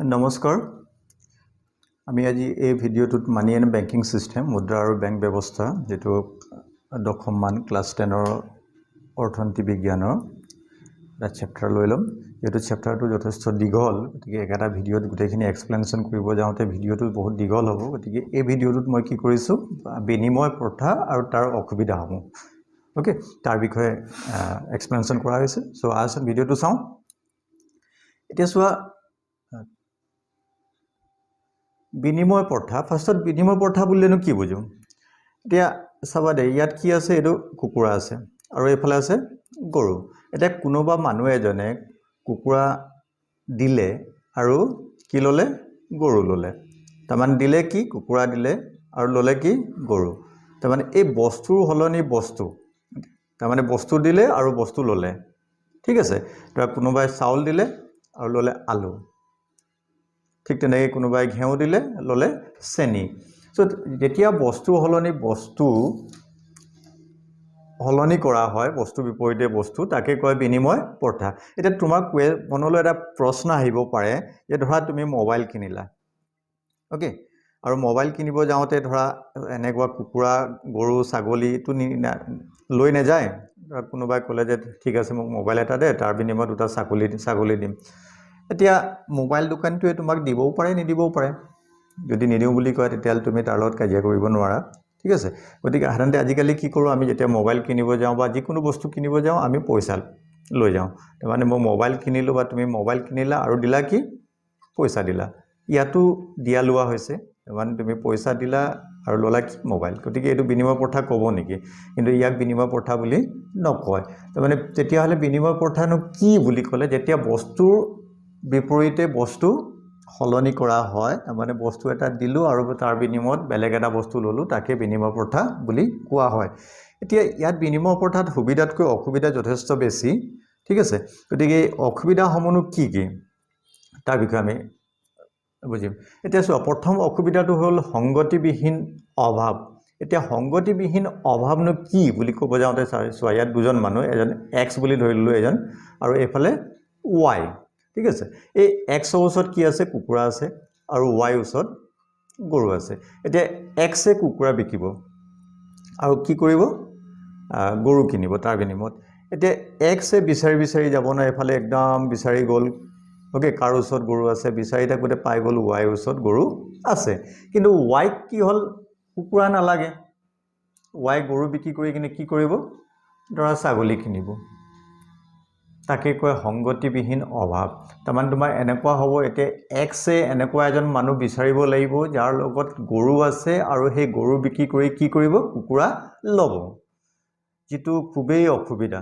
নমস্কাৰ আমি আজি এই ভিডিঅ'টোত মানি এণ্ড বেংকিং সিস্টেম মুদ্ৰা আৰু বেংক ব্যৱস্থা যেটো দশম মান ক্লাছ 10 ৰ অৰ্থনীতি বিজ্ঞানৰ এটা চেপ্টাৰ লৈ লম এইটো চেপ্টাৰটো যথেষ্ট দীঘল গতিকে এটা ভিডিঅ'ত গোটেইখিনি এক্সপ্লেনেশ্যন কৰিব যাওঁতে ভিডিঅ'টো বহুত দীঘল হ'ব গতিকে এই ভিডিঅ'টোত মই কি কৰিছো বিনিময় প্ৰথা আৰু তাৰ অসুবিধাসমূহ ওকে তাৰ বিষয়ে এক্সপ্লেনেশ্যন কৰা হৈছে সো আজ ভিডিঅ'টো চাওঁ এতিয়া চোৱা বিনিময় প্ৰথা ফাৰ্ষ্টত বিনিময় প্ৰথা বুলিলেনো কি বুজো এতিয়া চাবা দে ইয়াত কি আছে এটো কুকুৰা আছে আৰু এফালে আছে গৰু এটা কোনোবা মানুহ এজনে কুকুৰা দিলে আৰু কি ললে গৰু ললে তাৰমান দিলে কি কুকুৰা দিলে আৰু ললে কি গৰু তাৰমানে এই বস্তুৰ হলনি বস্তু তাৰমানে বস্তু দিলে আৰু বস্তু ললে ঠিক আছে তাৰ কোনোবাই চাউল দিলে আৰু ললে আলু ঠিক তেনেকৈ কোনোবাই ঘেউ দিলে ললে চেনি সো যেতিয়া বস্তু হলনি বস্তু হলনি কৰা হয় বস্তু বিপৰীতে বস্তু তাকে কয় বিনিময় প্ৰথা এটা তোমাক মনলৈ এটা প্ৰশ্ন আহিব পাৰে যে ধৰা তুমি মোবাইল কিনিলা ওকে আৰু মোবাইল কিনিব যাওঁতে ধৰা এনেকুৱা কুকুৰা গৰু ছাগলী তো লৈ না যায় কোনোবাই ক'লে যে ঠিক আছে মোক মোবাইল এটা দে তাৰ বিনিময়ত দুটা ছাগলী দিম এতিয়া মোবাইল দোকানটোৱে তোমাক দিবও পাৰে নিদিবও পাৰে যদি নিদিও বুলি কয় তেতিয়ালে তুমি তাৰ লগত কাজিয়া কৰিব নোৱাৰা ঠিক আছে গতিকে সাধাৰণতে আজিকালি কি কৰো আমি যেতিয়া মোবাইল কিনিব যাওঁ বা যিকোনো বস্তু কিনিব যাওঁ আমি পইচা লৈ যাওঁ মানে মই মোবাইল কিনিলো বা তুমি মোবাইল কিনিলা আৰু দিলা কি পইচা দিলা ইয়াতো দিয়া লোৱা হৈছে মানে তুমি পইচা দিলা আৰু ললা কি মোবাইল গতিকে এটো বিনিময় প্ৰথা ক'ব নেকি কিন্তু ইয়াক বিনিময় প্ৰথা বুলি নকয় মানে তেতিয়া হলে বিনিময় প্ৰথানো কি বুলি ক'লে যেতিয়া বস্তুৰ বিপৰীতে বস্তু হলনি কৰা হয় মানে বস্তু এটা দিলো আৰু তাৰ বিনিময়ত বেলেগ এটা বস্তু ললো তাকে বিনিময় প্ৰথা বুলি কোৱা হয় এতিয়া ইয়াত বিনিময় প্ৰথাত সুবিধাতকৈ অসুবিধা যথেষ্ট বেছি ঠিক আছে গতিকে অসুবিধা সমূহনো কি তাৰ বিষয়ে আমি বুজিম এতিয়া চোৱা প্ৰথম অসুবিধাটো হ'ল সংগতিবিহীন অভাৱ এতিয়া সংগতিবিহীন অভাৱনো কি বুলি ক'ব যাওঁতে চোৱা ইয়াত দুজন মানুহ এজন এক্স বুলি ধৰিলো এজন আৰু এফালে ওয়াই ঠিক আছে এই x ওচৰত কি আছে কুকুৰা আছে আৰু y ওচৰত গৰু আছে এতিয়া x এ কুকুৰা বিকিব আৰু কি কৰিব গৰু কিনিব তাৰ বিনিময়ত এতিয়া x এ বিচাৰি যাব না এফালে একদম বিচাৰি গল ওকে কাৰ ওচৰত গৰু আছে বিচাৰি থাকোতে পাই গল y ওচৰত গৰু আছে কিন্তু y কি হল কুকুৰা নালাগে y গৰু বিক্ৰী কৰি কিনে কি কৰিব ধৰা ছাগলী কিনিব তাকে কয় সংগতিবিহীন অভাৱ তাৰমানে তোমাৰ এনেকুৱা হ'ব এতিয়া x এ এনেকুৱা এজন মানুহ বিচাৰিব লাগিব যাৰ লগত গৰু আছে আৰু সেই গৰু বিক্ৰী কৰি কি কৰিব কুকুৰা লব যেটো খুবেই অসুবিধা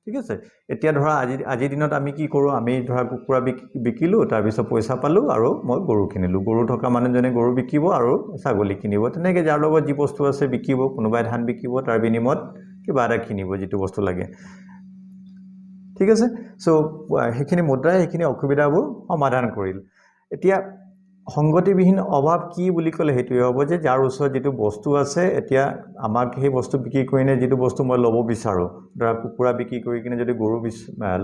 ঠিক আছে এতিয়া ধৰা আজি দিনত আমি কি কৰো আমি ধৰা কুকুৰা বিকিলো তাৰ পিছত পইচা পালো আৰু মই গৰু কিনিলো গৰু থকা মানুহজনে গৰু বিকিব আৰু ছাগলী কিনিব তেনেকে যাৰ লগত যি বস্তু আছে বিকিব কোনোবাই ধান বিকিব তাৰ বিনিময়ত কিবা এটা কিনিব যেটো বস্তু লাগে ঠিক আছে সো হেখিনি মুদ্ৰাই হেখিনি অসুবিধাবোৰ সমাধান কৰিল এতিয়া সংগতিবিহীন অভাৱ কি বুলি ক'লে হেতু হ'ব যে যাৰ ওচৰত যেটো বস্তু আছে এতিয়া আমাক সেই বস্তু বিক্ৰী কৰিনে যেটো বস্তু মই লব বিচাৰো ধৰা কুকুৰা বিক্ৰী কৰি কিনে যদি গৰু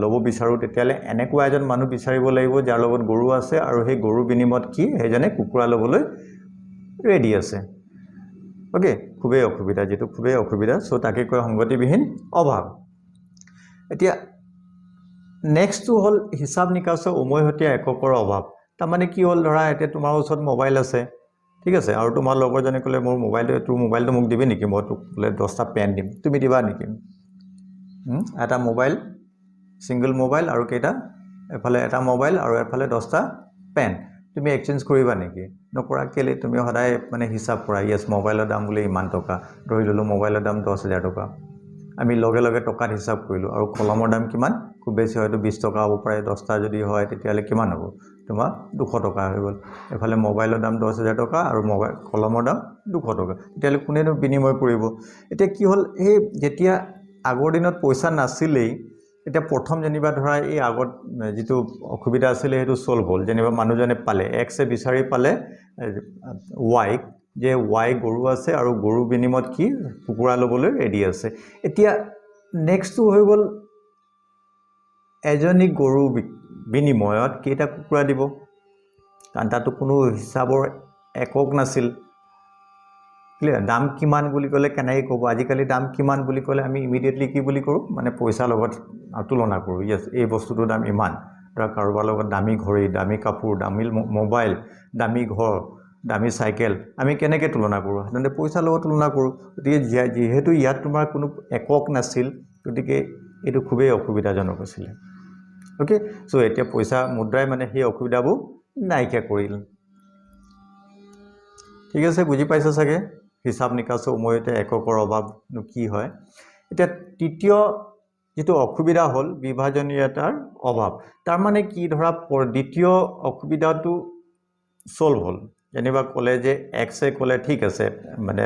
লব বিচাৰো তেতিয়ালে এনেকুৱা এজন মানুহ বিচাৰিব লাগিব যাৰ লগত গৰু আছে আৰু সেই গৰু বিনিময়ত কি হেজনে কুকুৰা লবলৈ ৰেডি আছে ওকে খুবেই অসুবিধা যেটো খুবেই অসুবিধা সো তাকে কয় সংগতিবিহীন অভাৱ এতিয়া নেক্সট টু হল হিসাব নিকাছৰ উমৈহতীয়া এককৰ অভাৱ তাৰমানে কি হল ধৰা এতিয়া তোমাৰ ওচৰত মোবাইল আছে ঠিক আছে আৰু তোমাৰ লগৰজনে ক'লে মোৰ মোবাইলটো মোক দিবি নেকি মই তোক বোলে 10টা পেন দিম তুমি দিবা নেকি এটা মোবাইল সিঙ্গল মোবাইল আৰু কেটা এফালে এটা মোবাইল আৰু এফালে 10টা পেন তুমি এক্সচেঞ্জ কৰিবা নেকি নকৰা কেলে তুমি সদায় মানে হিসাব কৰা ইয়েস মোবাইলৰ দাম বোলে ইমান টকা ধৰি ললো মোবাইলৰ দাম 10000 টকা আমি লগে লগে টকাত হিসাব কৰিলো আৰু কলমৰ দাম কিমান খুব বেছি হয়তো 20 টকা হ'ব পাৰে 10টা যদি হয় তেতিয়ালে কিমান হ'ব তোমাৰ 200 টকা হৈ গল এফালে মোবাইলৰ দাম 10000 টকা আৰু মোবাইল কলমৰ দাম 200 টকা তেতিয়ালে কোনেনো বিনিময় কৰিব এতিয়া কি হল এই যেতিয়া আগৰ দিনত পইচা নাছিলেই এতিয়া প্ৰথম জনিবা ধৰা এই আগত যেটো অসুবিধা আছিল হেতু সলভ হল জনিবা মানুহজনে পালে x এ বিচাৰি পালে y যে y গৰু আছে আৰু গৰু বিনিময়ত কি কুকুৰা লবলৈ ৰেডি আছে এতিয়া নেক্সটটো হৈ গল এজনী গৰু বিনিময়ত কেটা কুকুৰা দিব কাৰণ তাতো কোনো হিচাপৰ একক নাছিল ক্লিয়াৰ দাম কিমান বুলি ক'লে কেনেকৈ ক'ব আজিকালি দাম কিমান বুলি ক'লে আমি ইমিডিয়েটলি কি বুলি কৰোঁ মানে পইচাৰ লগত তুলনা কৰোঁ য়েছ এই বস্তুটোৰ দাম ইমান ধৰা কাৰোবাৰ লগত দামী ঘড়ী দামী কাপোৰ দামী মোবাইল দামী ঘৰ দামী চাইকেল আমি কেনেকৈ তুলনা কৰোঁ সাধাৰণতে পইচাৰ লগত তুলনা কৰোঁ গতিকে যিহেতু ইয়াত তোমাৰ কোনো একক নাছিল গতিকে এইটো খুবেই অসুবিধাজনক আছিলে অ'কে চ' এতিয়া পইচা মুদ্ৰাই মানে সেই অসুবিধাবোৰ নাইকিয়া কৰিল ঠিক আছে বুজি পাইছা চাগে হিচাপ নিকাচৰ সময়তে এককৰ অভাৱনো কি হয় এতিয়া তৃতীয় যেটো অসুবিধা হ'ল বিভাজনীয়তাৰ অভাৱ তাৰ মানে কি ধৰা দ্বিতীয় অসুবিধাটো সলভ হ'ল যেনিবা ক'লে যে x এ ক'লে ঠিক আছে মানে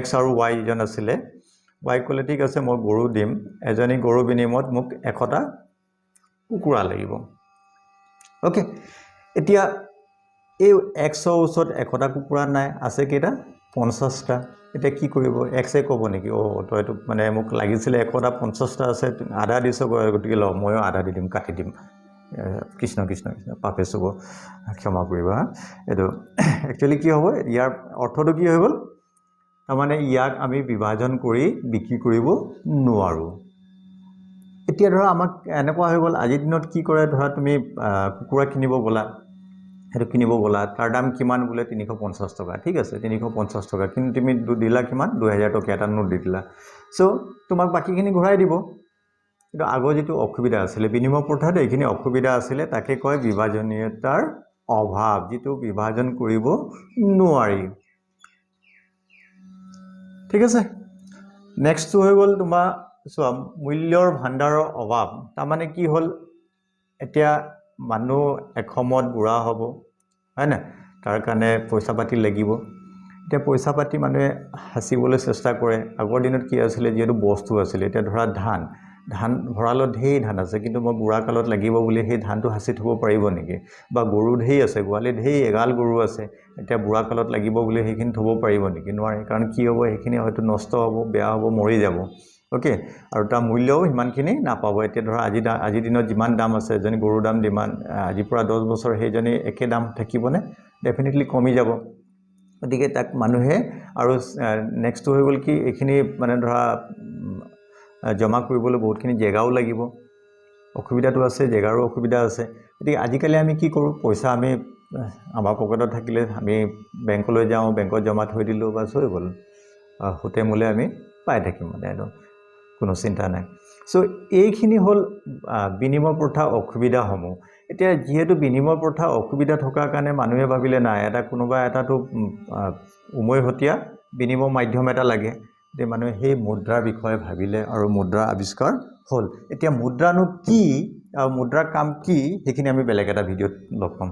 x আৰু y জন আছিলে y ক'লে ঠিক আছে মই গৰু দিম এজনী গৰু বিনিময়ত মোক 100টা কুকুৰা লাগিব ওকে এতিয়া এই x ৰ ওচৰত 100টা কুকুৰা নাই আছে কেইটা 50টা এতিয়া কি কৰিব x এ ক'ব নেকি ও তইটো মানে মোক লাগিছিল 100টা 50টা আছে আধা দিছ গতিকে ল ময়ো আধা দি দিম কাটি দিম কৃষ্ণ কৃষ্ণ কৃষ্ণ পাপে চুব ক্ষমা কৰিবা এটো একচুয়ালি কি হ'ব ইয়াৰ অৰ্থটো কি হৈ গ'ল তাৰমানে ইয়াক আমি বিভাজন কৰি বিক্ৰী কৰিব নোৱাৰো এতিয়া ধৰা আমাক এনেকুৱা হৈ গ'ল আজিৰ দিনত কি কৰে ধৰা তুমি কুকুৰা কিনিব গলা হেতু কিনিব গলা তাৰ দাম কিমান বুলে 350 টকা ঠিক আছে 350 টকা কিন্তু তুমি দিলা কিমান 2000 টকা এটা নোট দি দিলা সো তোমাক বাকিখিনি ঘূৰাই দিব কিন্তু আগৰ যেটো অসুবিধা আছিল বিনিময় প্ৰথাত এইখিনি অসুবিধা আছিল তাকে কয় বিভাজনীয়তাৰ অভাৱ যেটো বিভাজন কৰিব নোৱাৰি ঠিক আছে নেক্সট হৈ গ'ল তোমাৰ সো মূল্যৰ ভাণ্ডাৰৰ অভাৱ তাৰ মানে কি হ'ল এতিয়া মানুহ একমত বুঢ়া হ'ব হয় না তাৰ কাৰণে পইচা পাতি লাগিব এতিয়া পইচা পাতি মানুহে হাসিবলৈ চেষ্টা কৰে আগৰ দিনত কি আছিল যেটো বস্তু আছিল এতিয়া ধৰা ধান ভৰালত ঢেৰ ধান আছে কিন্তু মই বুঢ়া কালত লাগিব বুলি সেই ধানটো হাসি থব পাৰিব নেকি বা গৰু ঢেৰ আছে গোৱালে ঢেৰ এগাল গৰু আছে এতিয়া বুঢ়া কালত লাগিব বুলি সেইখিনি থব পাৰিব নেকি নোৱাৰে কাৰণ কি হ'ব সেইখিনি হয়তো নষ্ট হ'ব বেয়া হ'ব মৰি যাব ওকে আৰু তাৰ মূল্যও ইমানখিনি নাপাব এতিয়া ধৰা আজি দিনত যিমান দাম আছে এজনী গৰুৰ দাম যিমান আজি পৰা 10 বছৰ সেইজনী একে দাম থাকিবনে ডেফিনেটলি কমি যাব গতিকে তাক মানুহে আৰু নেক্সট হৈ গ'ল কি এইখিনি মানে ধৰা জমা কৰিবলৈ বহুতখিনি জেগাও লাগিব অসুবিধাটো আছে জেগাৰো অসুবিধা আছে গতিকে আজিকালি আমি কি কৰোঁ পইচা আমি আমাৰ পকেটত থাকিলে আমি বেংকলৈ যাওঁ বেংকত জমা থৈ দিলো বাস হৈ গ'ল হতে মূলে আমি পাই থাকিম মানে কোনো চিন্তা নাই সো এইখিনি হ'ল বিনিময় প্ৰথা অসুবিধা সমূহ এতিয়া যেহেতু বিনিময় প্ৰথা অসুবিধা থকাৰ কাৰণে মানুহে ভাবিলে নাই এটা কোনোবা এটাটো উমৈহতীয়া বিনিময় মাধ্যম এটা লাগে যে মানুহে সেই মুদ্ৰাৰ বিষয়ে ভাবিলে আৰু মুদ্ৰা আৱিষ্কাৰ হ'ল এতিয়া মুদ্ৰানো কি আৰু মুদ্ৰাৰ কাম কি সেইখিনি আমি বেলেগ এটা ভিডিঅ'ত লগ পাম